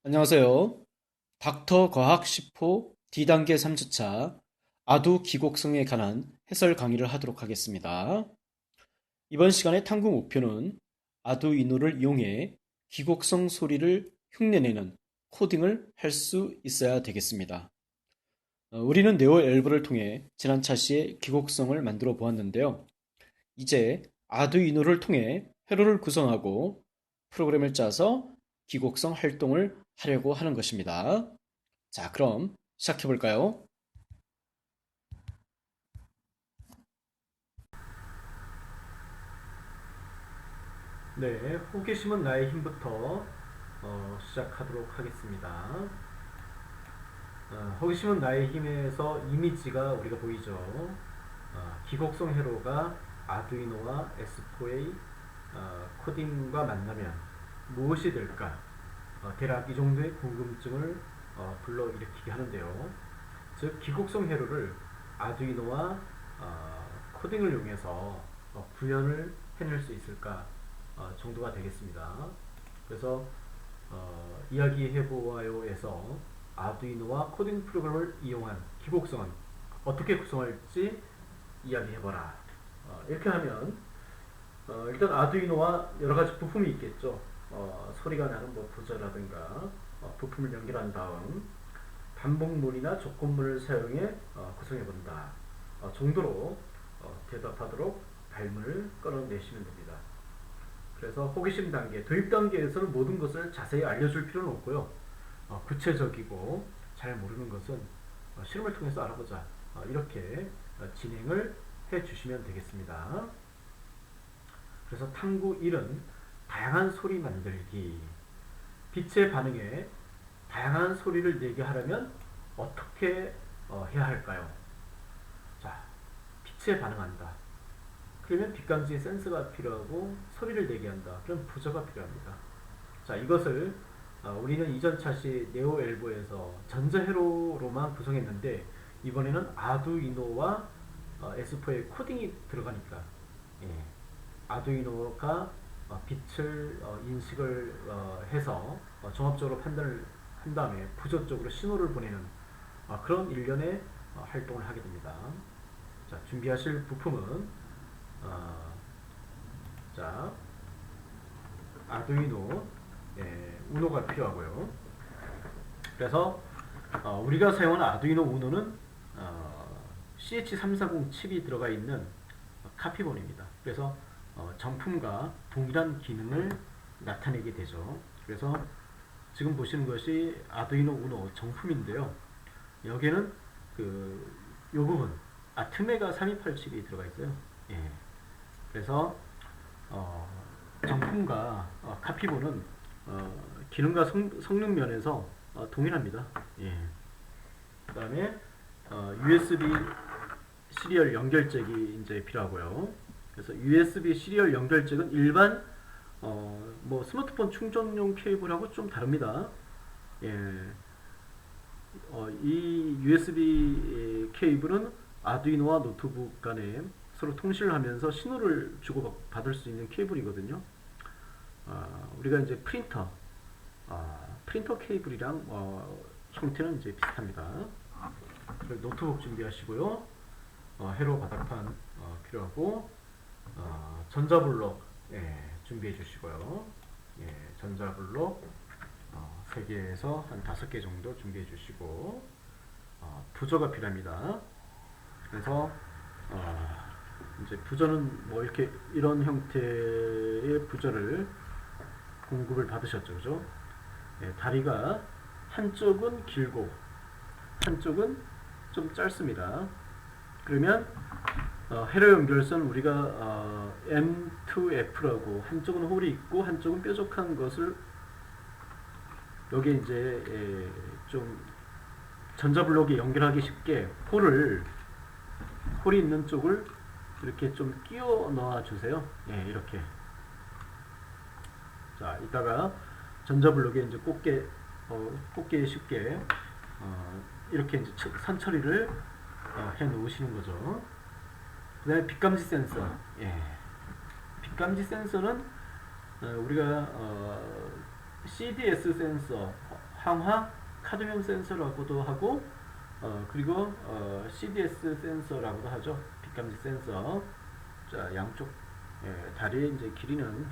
안녕하세요. 닥터 과학 10호 D단계 3주차 아두 기곡성에 관한 해설 강의를 하도록 하겠습니다. 이번 시간의 탐구 목표는 아두이노를 이용해 기곡성 소리를 흉내내는 코딩을 할 수 있어야 되겠습니다. 우리는 네오 앨브를 통해 지난 차시에 기곡성을 만들어 보았는데요. 이제 아두이노를 통해 회로를 구성하고 프로그램을 짜서 기곡성 활동을 하려고 하는 것입니다. 자, 그럼 시작해 볼까요? 네, 호기심은 나의 힘부터 시작하도록 하겠습니다. 호기심은 나의 힘에서 이미지가 우리가 보이죠. 기곡성 회로가 아두이노와 S4의 코딩과 만나면 무엇이 될까? 대략 이 정도의 궁금증을 불러일으키게 하는데요. 즉, 기곡성 회로를 아두이노와 코딩을 이용해서 구현을 해낼 수 있을까 정도가 되겠습니다. 그래서 이야기해보아요에서 아두이노와 코딩 프로그램을 이용한 기곡성은 어떻게 구성할지 이야기해봐라. 이렇게 하면 일단 아두이노와 여러가지 부품이 있겠죠. 소리가 나는 뭐 부저라든가 부품을 연결한 다음 반복문이나 조건문을 사용해 구성해본다 정도로 대답하도록 발문을 끌어내시면 됩니다. 그래서 호기심 단계, 도입 단계에서는 모든 것을 자세히 알려줄 필요는 없고요. 구체적이고 잘 모르는 것은 실험을 통해서 알아보자. 이렇게 진행을 해 주시면 되겠습니다. 그래서 탐구 1은 다양한 소리 만들기. 빛의 반응에 다양한 소리를 내게 하려면 어떻게 해야 할까요? 자, 빛에 반응한다. 그러면 빛감지 센서가 필요하고 소리를 내게 한다. 그럼 부저가 필요합니다. 자, 이것을 우리는 이전 차시 네오 엘보에서 전자회로로만 구성했는데 이번에는 아두이노와 S4의 코딩이 들어가니까 예, 아두이노가 빛을 인식을 해서 종합적으로 판단을 한 다음에 부저 쪽으로 신호를 보내는 그런 일련의 활동을 하게 됩니다. 자, 준비하실 부품은 어, 자, 아두이노 우노가 필요하고요. 그래서 우리가 사용하는 아두이노 우노는 CH340 칩이 들어가 있는 카피본입니다. 그래서 정품과 동일한 기능을 나타내게 되죠. 그래서 지금 보시는 것이 아두이노 우노 정품인데요. 여기에는 요 부분 아트메가 328 칩이 들어가 있어요. 예. 그래서 어, 정품과 카피본은 기능과 성능 면에서 동일합니다. 예. 그다음에 USB 시리얼 연결잭이 이제 필요하고요. 그래서 USB 시리얼 연결잭은 일반 뭐 스마트폰 충전용 케이블하고 좀 다릅니다. 예. 이 USB 케이블은 아두이노와 노트북 간에 서로 통신을 하면서 신호를 주고 받을 수 있는 케이블이거든요. 우리가 이제 프린터 케이블이랑 형태는 이제 비슷합니다. 노트북 준비하시고요. 회로 바닥판 필요하고 전자블록 준비해 주시고요. 전자블록 3개에서 한 5개 정도 준비해 주시고 부저가 필요합니다. 그래서 이제 부저는 뭐 이렇게 이런 형태의 부저를 공급을 받으셨죠, 그죠? 다리가 한쪽은 길고 한쪽은 좀 짧습니다. 그러면 회로 연결선 우리가 M2F라고 한쪽은 홀이 있고 한쪽은 뾰족한 것을 여기 이제 좀 전자블록에 연결하기 쉽게 홀이 있는 쪽을 이렇게 좀 끼워 넣어 주세요. 이렇게. 자, 이따가 전자블록에 이제 꽂게 쉽게 이렇게 이제 선 처리를 해 놓으시는 거죠. 그다음에 빛감지 센서. 빛감지 센서는 우리가 CDS 센서 황화 카드뮴 센서라고도 하고 그리고 CDS 센서라고도 하죠. 빛감지 센서. 자, 양쪽 다리의 이제 길이는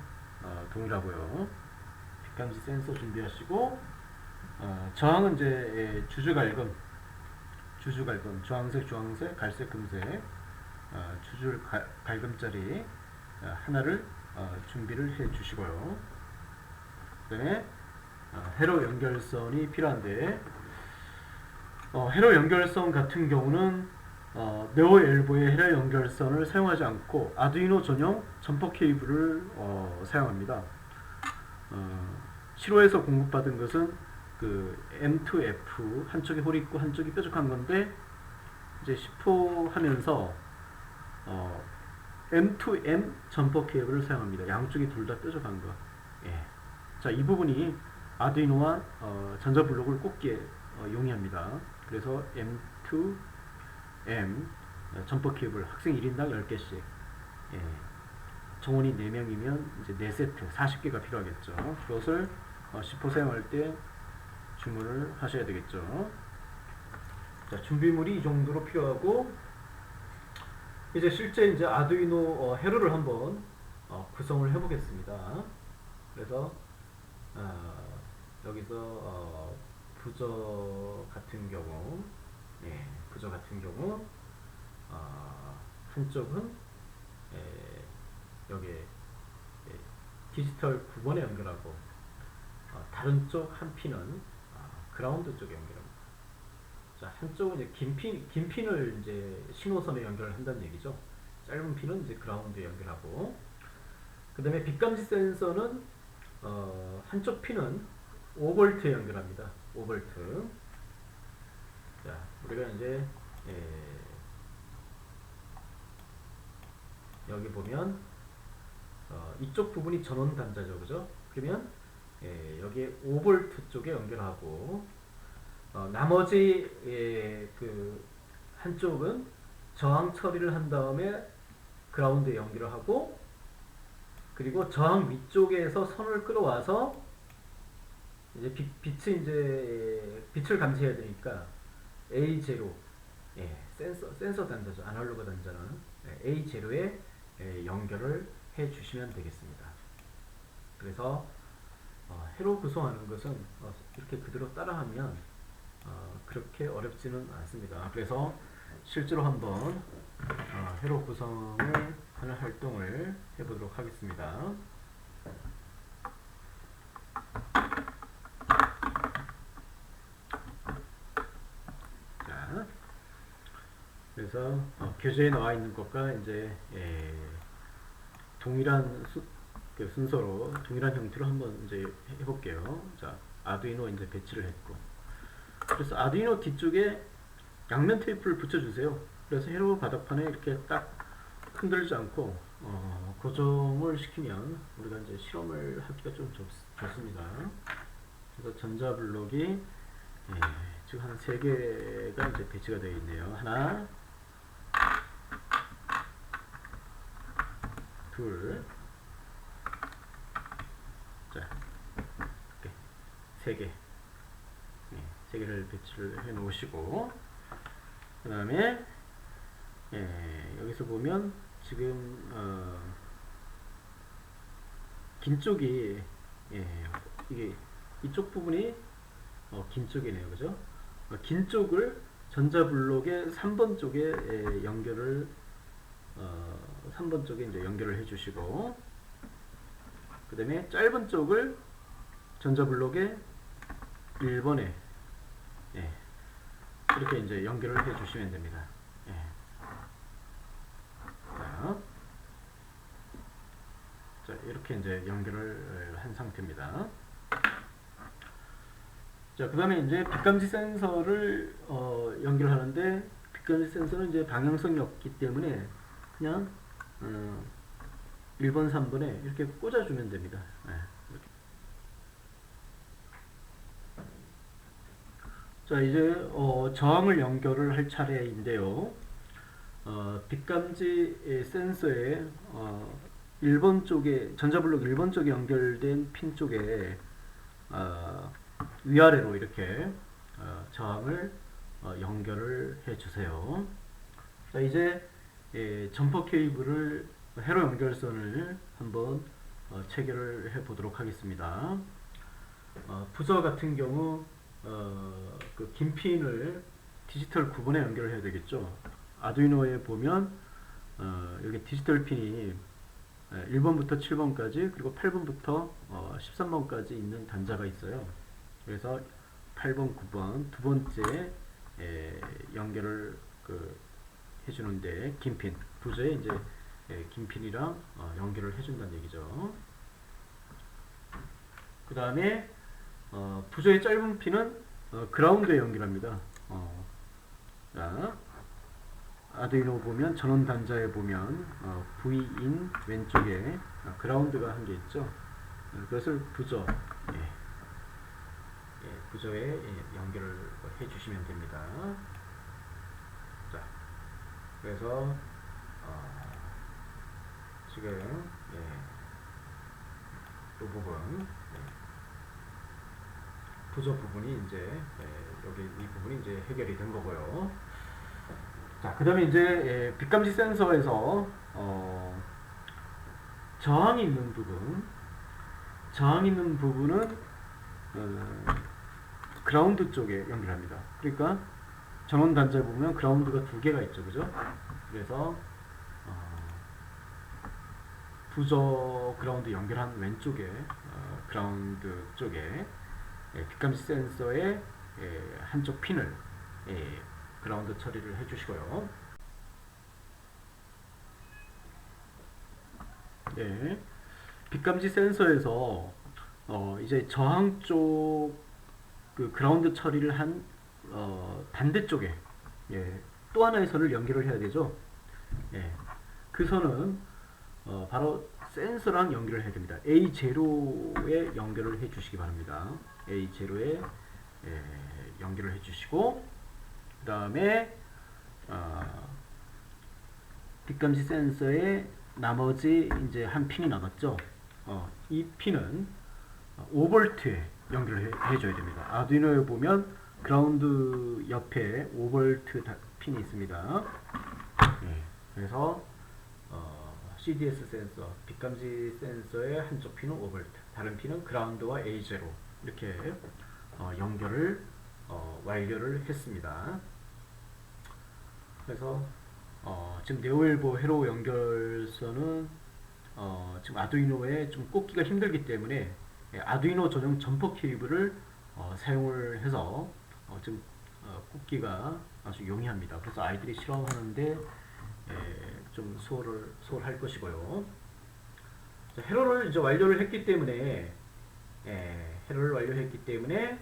동일하고요. 빛감지 센서 준비하시고 저항은 이제 주주갈금 주황색 주황색 갈색 금색 주주갈금짜리 하나를 준비를 해 주시고요. 그다음에 회로 연결선이 필요한데 회로 연결선 같은 경우는 네오 엘보의 회로 연결선을 사용하지 않고 아두이노 전용 점퍼 케이블을 사용합니다. 시로에서 공급받은 것은 그 M2F 한쪽이 홀이 있고 한쪽이 뾰족한 건데 이제 10호 하면서 M2M 점퍼 케이블을 사용합니다. 양쪽이 둘 다 뾰족한 거. 예. 자, 이 부분이 아두이노와 전자블록을 꽂기에 용이합니다. 그래서 M2M 점퍼 케이블 학생 1인당 10개씩. 예. 정원이 4명이면 이제 4세트 40개가 필요하겠죠. 그것을 10호 사용할 때 주문을 하셔야 되겠죠. 자, 준비물이 이 정도로 필요하고 이제 실제 이제 아두이노 회로를 한번 구성을 해 보겠습니다. 그래서 여기서 부저 같은 경우 한쪽은 여기 디지털 9번에 연결하고 다른 쪽 한 핀은 그라운드 쪽에 연결합니다. 자, 한쪽은 이제 긴 핀을 이제 신호선에 연결을 한다는 얘기죠. 짧은 핀은 이제 그라운드에 연결하고, 그 다음에 빛감지 센서는 한쪽 핀은 5V에 연결합니다. 5V. 자, 우리가 이제 여기 보면 이쪽 부분이 전원 단자죠, 그죠? 그러면 여기에 5V 쪽에 연결하고 나머지 그 한쪽은 저항 처리를 한 다음에 그라운드에 연결을 하고, 그리고 저항 위쪽에서 선을 끌어와서 이제 빛을 감지해야 되니까 A0 센서 단자죠. 아날로그 단자는 A0에 연결을 해 주시면 되겠습니다. 그래서 회로 구성하는 것은 이렇게 그대로 따라하면 그렇게 어렵지는 않습니다. 그래서 실제로 한번 회로 구성을 하는 활동을 해보도록 하겠습니다. 자, 그래서 교재에 나와 있는 것과 이제 동일한 그 순서로 동일한 형태로 한번 이제 해볼게요. 자, 아두이노 이제 배치를 했고, 그래서 아두이노 뒤쪽에 양면 테이프를 붙여주세요. 그래서 회로 바닥판에 이렇게 딱 흔들지 않고 고정을 시키면 우리가 이제 실험을 하기가 좀 좋습니다. 그래서 전자블록이 지금 한 3개가 이제 배치가 되어 있네요. 하나, 둘, 자, 이렇게 3개. 3개를 배치를 해 놓으시고, 그 다음에 여기서 보면 지금 긴 쪽이 이게 이쪽 부분이 긴 쪽이네요, 그죠? 긴 쪽을 전자블록의 3번 쪽에 연결을 3번 쪽에 이제 연결을 해주시고, 그 다음에 짧은 쪽을 전자블록의 1번에 이렇게 이제 연결을 해주시면 됩니다. 자, 이렇게 이제 연결을 한 상태입니다. 자, 그 다음에 이제 빛감지 센서를 연결하는데, 빛감지 센서는 이제 방향성이 없기 때문에 그냥 1번, 3번에 이렇게 꽂아주면 됩니다. 이렇게. 자, 이제 저항을 연결을 할 차례인데요. 빛감지 센서에 1번 쪽에 전자블록 1번 쪽에 연결된 핀 쪽에 위아래로 이렇게 저항을 연결을 해주세요. 자, 이제 점퍼 케이블을 회로 연결선을 한번 체결을 해 보도록 하겠습니다. 부저 같은 경우 그 긴 핀을 디지털 9번에 연결을 해야 되겠죠. 아두이노에 보면 여기 디지털 핀이 1번부터 7번까지 그리고 8번부터 13번까지 있는 단자가 있어요. 그래서 8번, 9번 두 번째 연결을 해주는데 긴 핀, 부저에 이제 긴 핀이랑 연결을 해준다는 얘기죠. 그 다음에 부저의 짧은 핀은 그라운드에 연결합니다. 자, 아두이노 보면 전원 단자에 보면 V인 왼쪽에 그라운드가 한 개 있죠. 그것을 부저 부저에 연결을 해주시면 됩니다. 자, 그래서 지금 이 부분 부저 부분이 이제 여기 이 부분이 이제 해결이 된 거고요. 자, 그다음에 이제 빛감지 센서에서 저항이 있는 부분은 그라운드 쪽에 연결합니다. 그러니까 전원 단자에 보면 그라운드가 두 개가 있죠, 그죠? 그래서 부저 그라운드 연결한 왼쪽에 그라운드 쪽에 빛감지 센서의 한쪽 핀을 그라운드 처리를 해주시고요. 네, 빛감지 센서에서 이제 저항 쪽 그 그라운드 처리를 한 반대쪽에 또 하나의 선을 연결을 해야 되죠. 그 선은 바로 센서랑 연결을 해야 됩니다. A0에 연결을 해 주시기 바랍니다. A0에 연결을 해 주시고 그 다음에 빛감지 센서의 나머지 이제 한 핀이 남았죠. 이 핀은 5V에 연결을 해줘야 됩니다. 아두이노에 보면 그라운드 옆에 5V 핀이 있습니다. 그래서 CDS 센서, 빛감지 센서의 한쪽 핀은 5V, 다른 핀은 그라운드와 A0 이렇게 연결을 완료를 했습니다. 그래서 지금 네오엘보 회로 연결선은 지금 아두이노에 좀 꽂기가 힘들기 때문에 아두이노 전용 점퍼 케이블을 사용을 해서 지금 꽂기가 아주 용이합니다. 그래서 아이들이 실험하는데 좀 수월할 것이고요. 자, 회로를 이제 완료를 했기 때문에 회로를 완료했기 때문에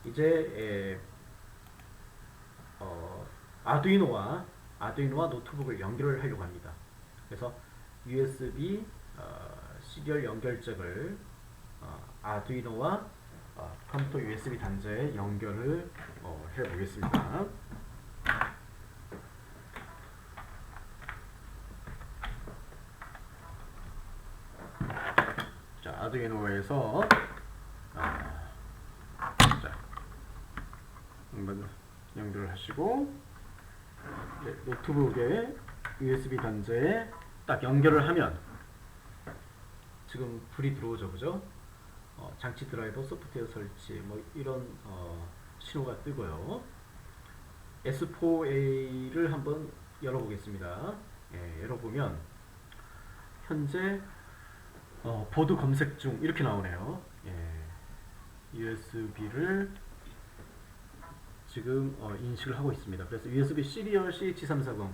이제 아두이노와 노트북을 연결을 하려고 합니다. 그래서 USB 시리얼 연결잭을 아두이노와 컴퓨터 USB 단자에 연결을 해 보겠습니다. 자, 아두이노에서 자, 한번 연결을 하시고 노트북에 USB 단자에 딱 연결을 하면 지금 불이 들어오죠, 그죠? 장치 드라이버, 소프트웨어 설치, 뭐 이런 신호가 뜨고요. S4A를 한번 열어보겠습니다. 열어보면 현재 보드 검색 중 이렇게 나오네요. USB를 지금 인식을 하고 있습니다. 그래서 USB 시리얼 CH340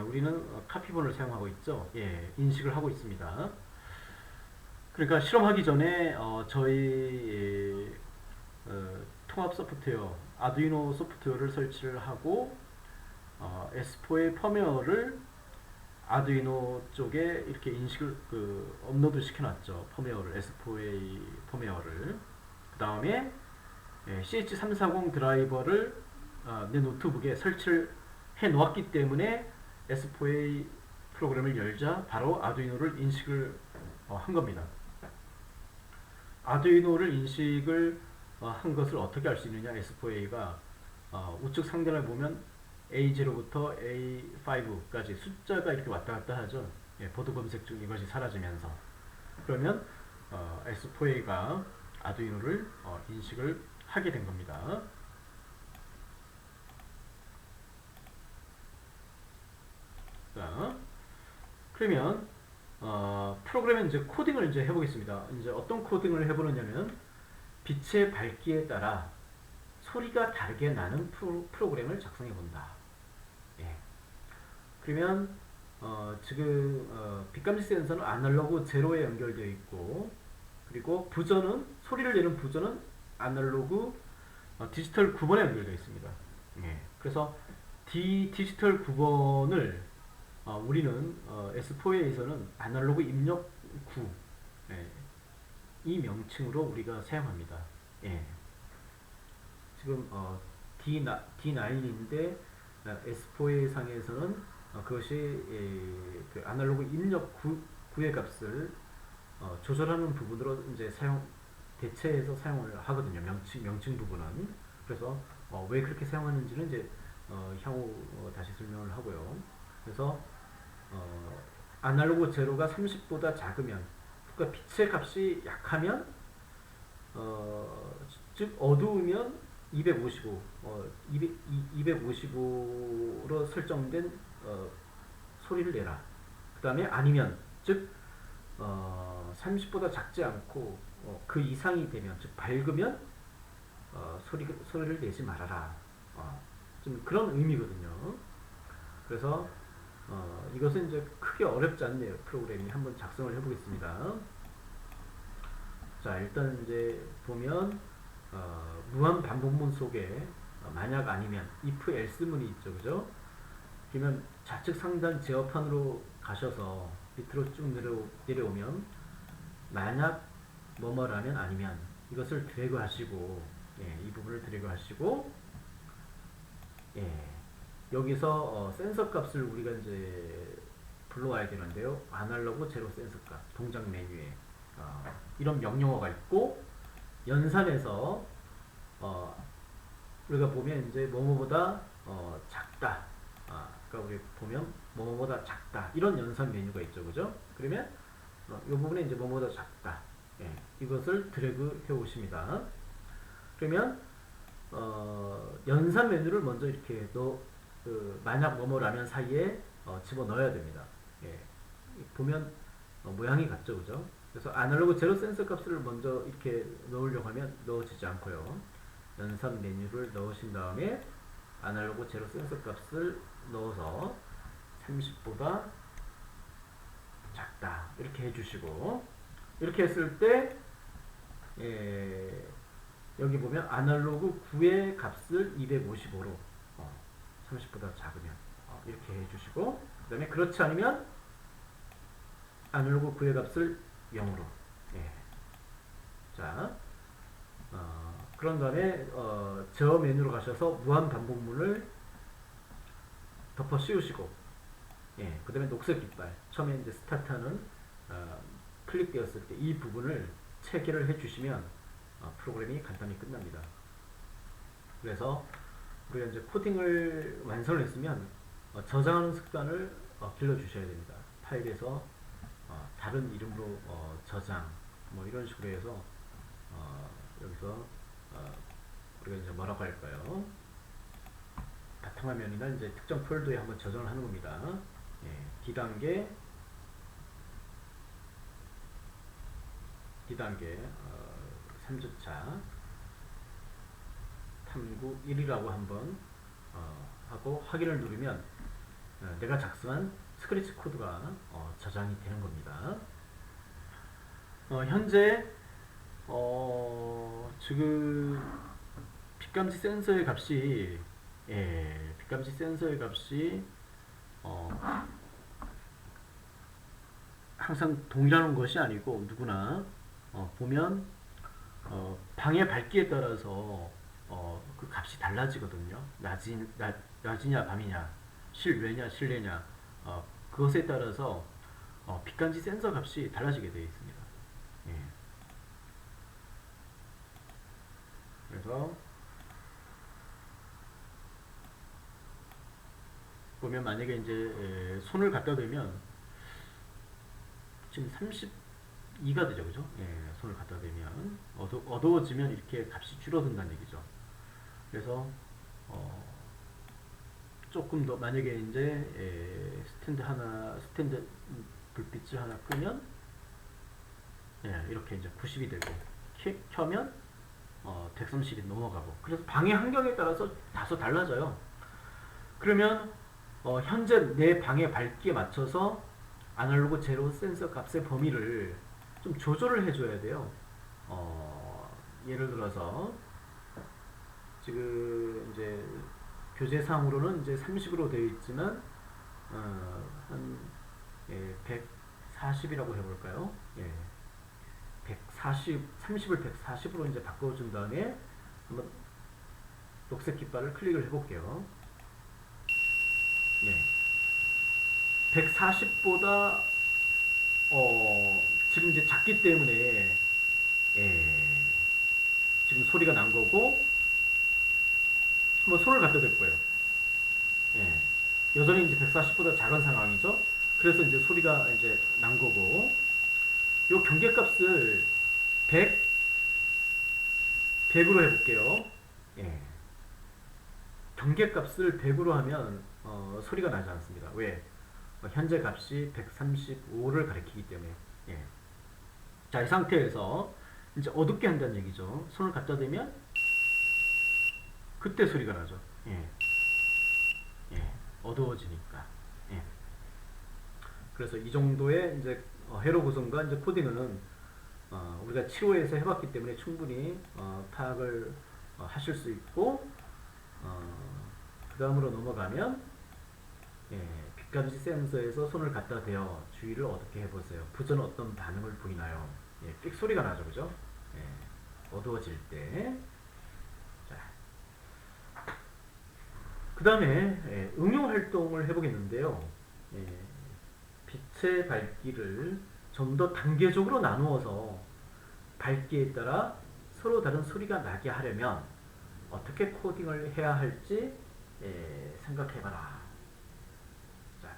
우리는 카피본을 사용하고 있죠. 인식을 하고 있습니다. 그러니까 실험하기 전에 저희 통합 소프트웨어 아두이노 소프트웨어를 설치를 하고 S4의 펌웨어를 아두이노 쪽에 이렇게 인식을 업로드 시켜놨죠. 펌웨어를 S4A 펌웨어를 그 다음에 CH340 드라이버를 내 노트북에 설치를 해 놓았기 때문에 S4A 프로그램을 열자 바로 아두이노를 인식을 한 겁니다. 아두이노를 인식을 한 것을 어떻게 알 수 있느냐? S4A가 우측 상단을 보면 A0부터 A5까지 숫자가 이렇게 왔다 갔다 하죠. 예, 보드 검색 중 이것이 사라지면서 그러면 S4A가 아두이노를 인식을 하게 된 겁니다. 자, 그러면 프로그램에 이제 코딩을 이제 해보겠습니다. 이제 어떤 코딩을 해보느냐면 빛의 밝기에 따라 소리가 다르게 나는 프로그램을 작성해 본다. 예. 그러면 지금 빛감지 센서는 아날로그 제로에 연결되어 있고 그리고 부저는 소리를 내는 부저는 아날로그 디지털 9번에 연결되어 있습니다. 예. 그래서 디지털 9번을 우리는 S4에서는 아날로그 입력 9 예. 이 명칭으로 우리가 사용합니다. 예. 지금 D9인데 S4A 상에서는 그것이 그 아날로그 입력 9의 값을 조절하는 부분으로 이제 대체해서 사용을 하거든요. 명칭 부분은. 그래서 왜 그렇게 사용하는지는 이제 향후 다시 설명을 하고요. 그래서 아날로그 제로가 30보다 작으면, 그러니까 빛의 값이 약하면, 즉 어두우면 255, 255로 설정된 소리를 내라. 그 다음에 아니면, 즉 30보다 작지 않고 그 이상이 되면, 즉 밝으면 소리를 내지 말아라. 좀 그런 의미거든요. 그래서 이것은 이제 크게 어렵지 않네요. 프로그램이 한번 작성을 해보겠습니다. 자, 일단 이제 보면 무한 반복문 속에 만약 아니면 if else 문이 있죠, 그죠? 그러면 좌측 상단 제어판으로 가셔서 밑으로 쭉 내려오면 만약 뭐뭐라면 아니면 이것을 드래그 하시고, 예, 이 부분을 드래그 하시고, 예, 여기서 센서 값을 우리가 이제 불러와야 되는데요. 아날로그 제로 센서 값 동작 메뉴에 이런 명령어가 있고, 연산에서 우리가 보면 이제 뭐뭐보다 작다. 그러니까 우리 보면 뭐뭐보다 작다 이런 연산 메뉴가 있죠, 그죠? 그러면 이 부분에 이제 뭐뭐보다 작다. 예, 이것을 드래그 해 오십니다. 그러면 연산 메뉴를 먼저 이렇게 만약 뭐뭐라면 사이에 집어 넣어야 됩니다. 예, 보면 모양이 같죠, 그죠? 그래서 아날로그 제로 센서 값을 먼저 이렇게 넣으려고 하면 넣어지지 않고요. 연산 메뉴를 넣으신 다음에 아날로그 제로 센서 값을 넣어서 30보다 작다 이렇게 해주시고, 이렇게 했을 때 여기 보면 아날로그 9의 값을 255로 30보다 작으면 이렇게 해주시고, 그 다음에 그렇지 않으면 아날로그 9의 값을 0으로. 예. 자, 그런 다음에 제어 메뉴로 가셔서 무한 반복문을 덮어 씌우시고, 예, 그 다음에 녹색 깃발 처음에 이제 스타트하는 클릭되었을 때 이 부분을 체계를 해주시면 프로그램이 간단히 끝납니다. 그래서 우리가 이제 코딩을 완성을 했으면 저장하는 습관을 길러주셔야 됩니다. 파일에서 다른 이름으로 저장 뭐 이런 식으로 해서 여기서 우리가 이제 뭐라고 할까요? 바탕화면이나 이제 특정 폴더에 한번 저장을 하는 겁니다. 예, D단계 3주차 탐구 1이라고 한번 하고 확인을 누르면 내가 작성한 스크래치 코드가 저장이 되는 겁니다. 현재 지금 빛감지 센서의 값이 빛감지 센서의 값이 항상 동일한 것이 아니고 누구나 보면 방의 밝기에 따라서 그 값이 달라지거든요. 낮이냐 밤이냐, 실외냐 실내냐, 그것에 따라서 빛감지 센서 값이 달라지게 되어 있습니다. 예. 그래서 보면 만약에 이제 손을 갖다 대면 지금 32가 되죠, 그죠? 예, 손을 갖다 대면 어두워지면 이렇게 값이 줄어든다는 얘기죠. 그래서 어, 조금 더 만약에 이제 스탠드 불빛을 하나 끄면 예, 이렇게 이제 90이 되고 켜면 130이 넘어가고 그래서 방해 환경에 따라서 다소 달라져요. 그러면 현재 내 방의 밝기에 맞춰서 아날로그 제로 센서 값의 범위를 좀 조절을 해줘야 돼요. 예를 들어서 지금 이제 교재상으로는 이제 30으로 되어 있지만 한 140이라고 해볼까요? 예, 140, 30을 140으로 이제 바꿔준 다음에 한번 녹색 깃발을 클릭을 해볼게요. 예, 140보다 지금 이제 작기 때문에 지금 소리가 난 거고 한번 손을 갖다 댈 거예요. 예, 여전히 이제 140보다 작은 상황이죠. 그래서 이제 소리가 이제 난 거고 요 경계값을 100으로 해볼게요. 예. 경계값을 100으로 하면 소리가 나지 않습니다. 왜? 현재 값이 135를 가리키기 때문에. 예. 자, 이 상태에서 이제 어둡게 한다는 얘기죠. 손을 갖다 대면 그때 소리가 나죠. 예. 예. 어두워지니까. 예. 그래서 이 정도의 이제 회로 구성과 이제 코딩은 우리가 7호에서 해봤기 때문에 충분히 파악을 하실 수 있고 그 다음으로 넘어가면 빛감지 센서에서 손을 갖다 대어 주의를 어떻게 해보세요. 부저는 어떤 반응을 보이나요? 삑 소리가 나죠, 그죠? 어두워질 때. 자, 그 다음에 응용 활동을 해보겠는데요. 빛의 밝기를 좀 더 단계적으로 나누어서 밝기에 따라 서로 다른 소리가 나게 하려면 어떻게 코딩을 해야 할지 생각해봐라. 자,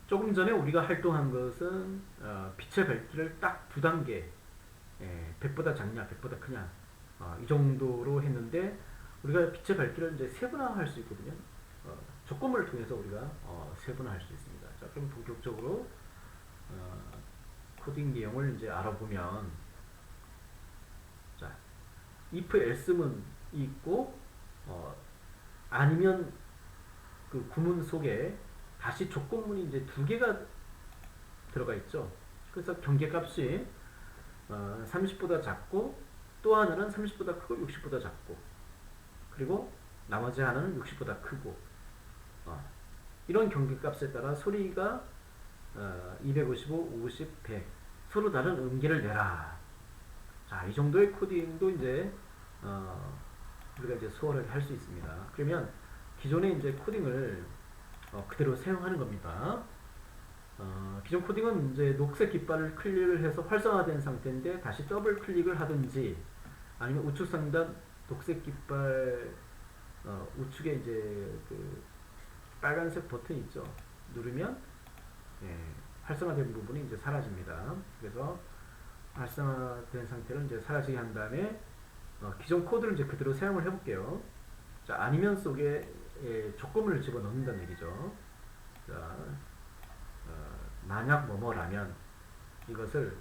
조금 전에 우리가 활동한 것은 빛의 밝기를 딱 두 단계 100보다 작냐 100보다 크냐 이 정도로 했는데 우리가 빛의 밝기를 이제 세분화할 수 있거든요. 조건을 통해서 우리가 세분화할 수 있습니다. 자, 그럼 본격적으로 코딩 내용을 이제 알아보면 자, if else문이 있고 아니면 그 구문 속에 다시 조건문이 이제 두 개가 들어가 있죠. 그래서 경계값이 30보다 작고 또 하나는 30보다 크고 60보다 작고 그리고 나머지 하나는 60보다 크고 이런 경계값에 따라 소리가 255, 50, 100 서로 다른 음계를 내라. 자, 이 정도의 코딩도 이제 우리가 이제 수월하게 할 수 있습니다. 그러면 기존의 이제 코딩을 그대로 사용하는 겁니다. 기존 코딩은 이제 녹색 깃발을 클릭을 해서 활성화된 상태인데 다시 더블 클릭을 하든지 아니면 우측 상단 녹색 깃발 우측에 이제 그 빨간색 버튼 있죠. 누르면 활성화된 부분이 이제 사라집니다. 그래서 활성화된 상태로 이제 사라지게 한 다음에 기존 코드를 이제 그대로 사용을 해볼게요. 자, 아니면 속에 조건을 집어넣는다는 얘기죠. 자, 만약 뭐뭐라면 이것을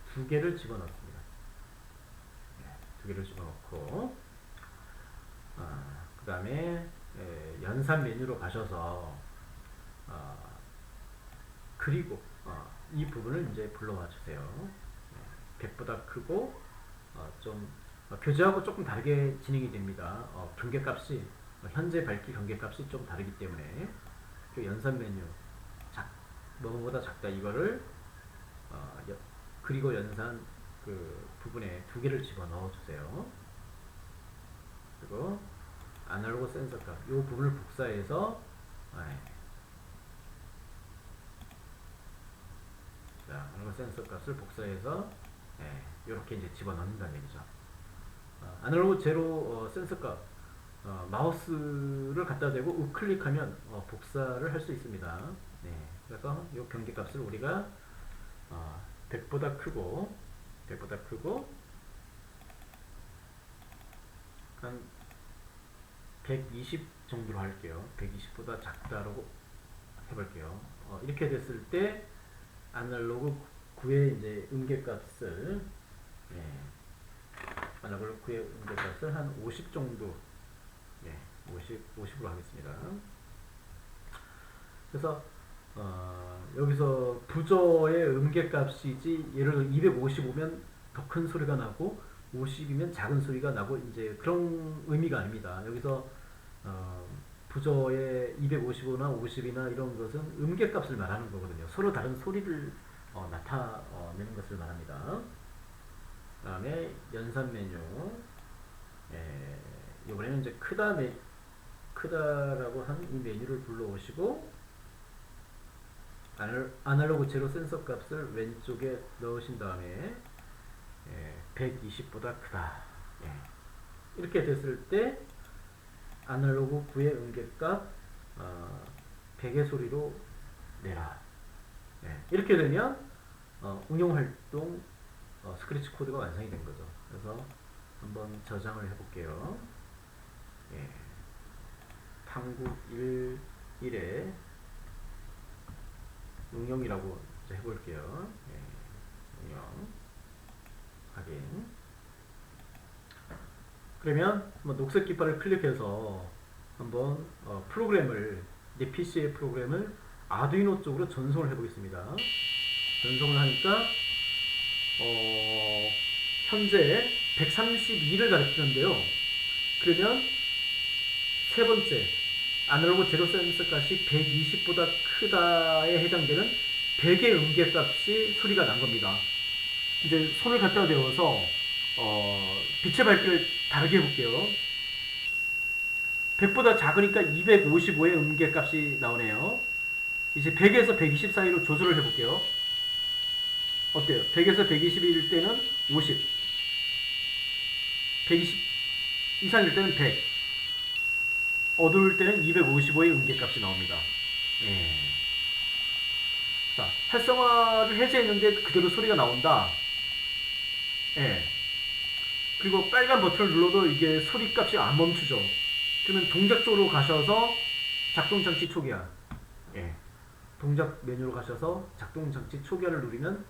두 개를 집어넣습니다. 두 개를 집어넣고 그 다음에 연산 메뉴로 가셔서 그리고 이 부분을 이제 불러와 주세요. 100보다 크고 좀 교재하고 조금 다르게 진행이 됩니다. 경계값이 현재 밝기 경계값이 좀 다르기 때문에 그 연산 메뉴 뭐뭐보다 작다 이거를 그리고 연산 그 부분에 두 개를 집어넣어 주세요. 그리고 아날로그 센서 값 이 부분을 복사해서 자, 아날로그 센서 값을 복사해서 이렇게 이제 집어넣는다는 얘기죠. 아날로그 제로 센서값 마우스를 갖다 대고 우클릭하면 복사를 할 수 있습니다. 네, 그래서 이 경계값을 우리가 100보다 크고 한 120 정도로 할게요. 120보다 작다라고 해볼게요. 이렇게 됐을 때 아날로그 9의 이제 음계값을 예, 아날로그 9의 음계값을 한 50 정도 50으로 하겠습니다. 그래서 여기서 부저의 음계값이지 예를 들어 255면 더 큰 소리가 나고 50이면 작은 소리가 나고 이제 그런 의미가 아닙니다. 여기서 부저의 255나 50이나 이런 것은 음계값을 말하는 거거든요. 서로 다른 소리를 나타내는 것을 말합니다. 그 다음에 연산 메뉴 이번에는 이제 크다라고 한 이 메뉴를 불러오시고 아날로그 제로 센서 값을 왼쪽에 넣으신 다음에 120보다 크다. 이렇게 됐을 때 아날로그 9의 음계값 100의 소리로 내라. 이렇게 되면 응용활동 스크래치 코드가 완성이 된 거죠. 그래서 한번 저장을 해볼게요. 탐구 1에 응용이라고 해볼게요. 응용 확인. 그러면 녹색 깃발을 클릭해서 한번 프로그램을 내 PC의 프로그램을 아두이노 쪽으로 전송을 해보겠습니다. 전송을 하니까 현재 132를 가르치는데요. 그러면 세 번째 아날로그 제로 센서 값이 120보다 크다에 해당되는 100의 음계값이 소리가 난 겁니다. 이제 손을 갖다 대어서 빛의 밝기를 다르게 해볼게요. 100보다 작으니까 255의 음계값이 나오네요. 이제 100에서 120 사이로 조절을 해볼게요. 어때요? 100에서 120일 때는 50, 120 이상일 때는 100, 어두울 때는 255의 음계값이 나옵니다. 자, 활성화를 해제했는데 그대로 소리가 나온다. 그리고 빨간 버튼을 눌러도 이게 소리 값이 안 멈추죠. 그러면 동작 쪽으로 가셔서 작동장치 초기화. 동작 메뉴로 가셔서 작동장치 초기화를 누르면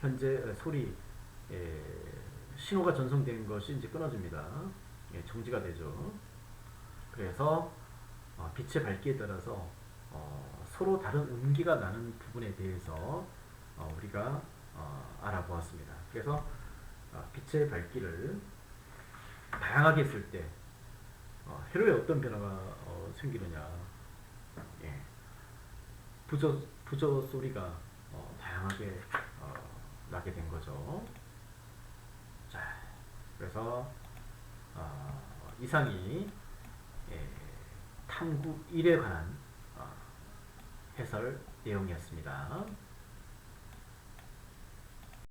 현재 소리 신호가 전송된 것이 이제 끊어집니다. 정지가 되죠. 그래서 빛의 밝기에 따라서 서로 다른 음기가 나는 부분에 대해서 우리가 알아보았습니다. 그래서 빛의 밝기를 다양하게 했을 때 회로에 어떤 변화가 생기느냐. 부저 소리가 다양하게 나게 된 거죠. 자, 그래서 이상이 탐구 1에 관한 해설 내용이었습니다.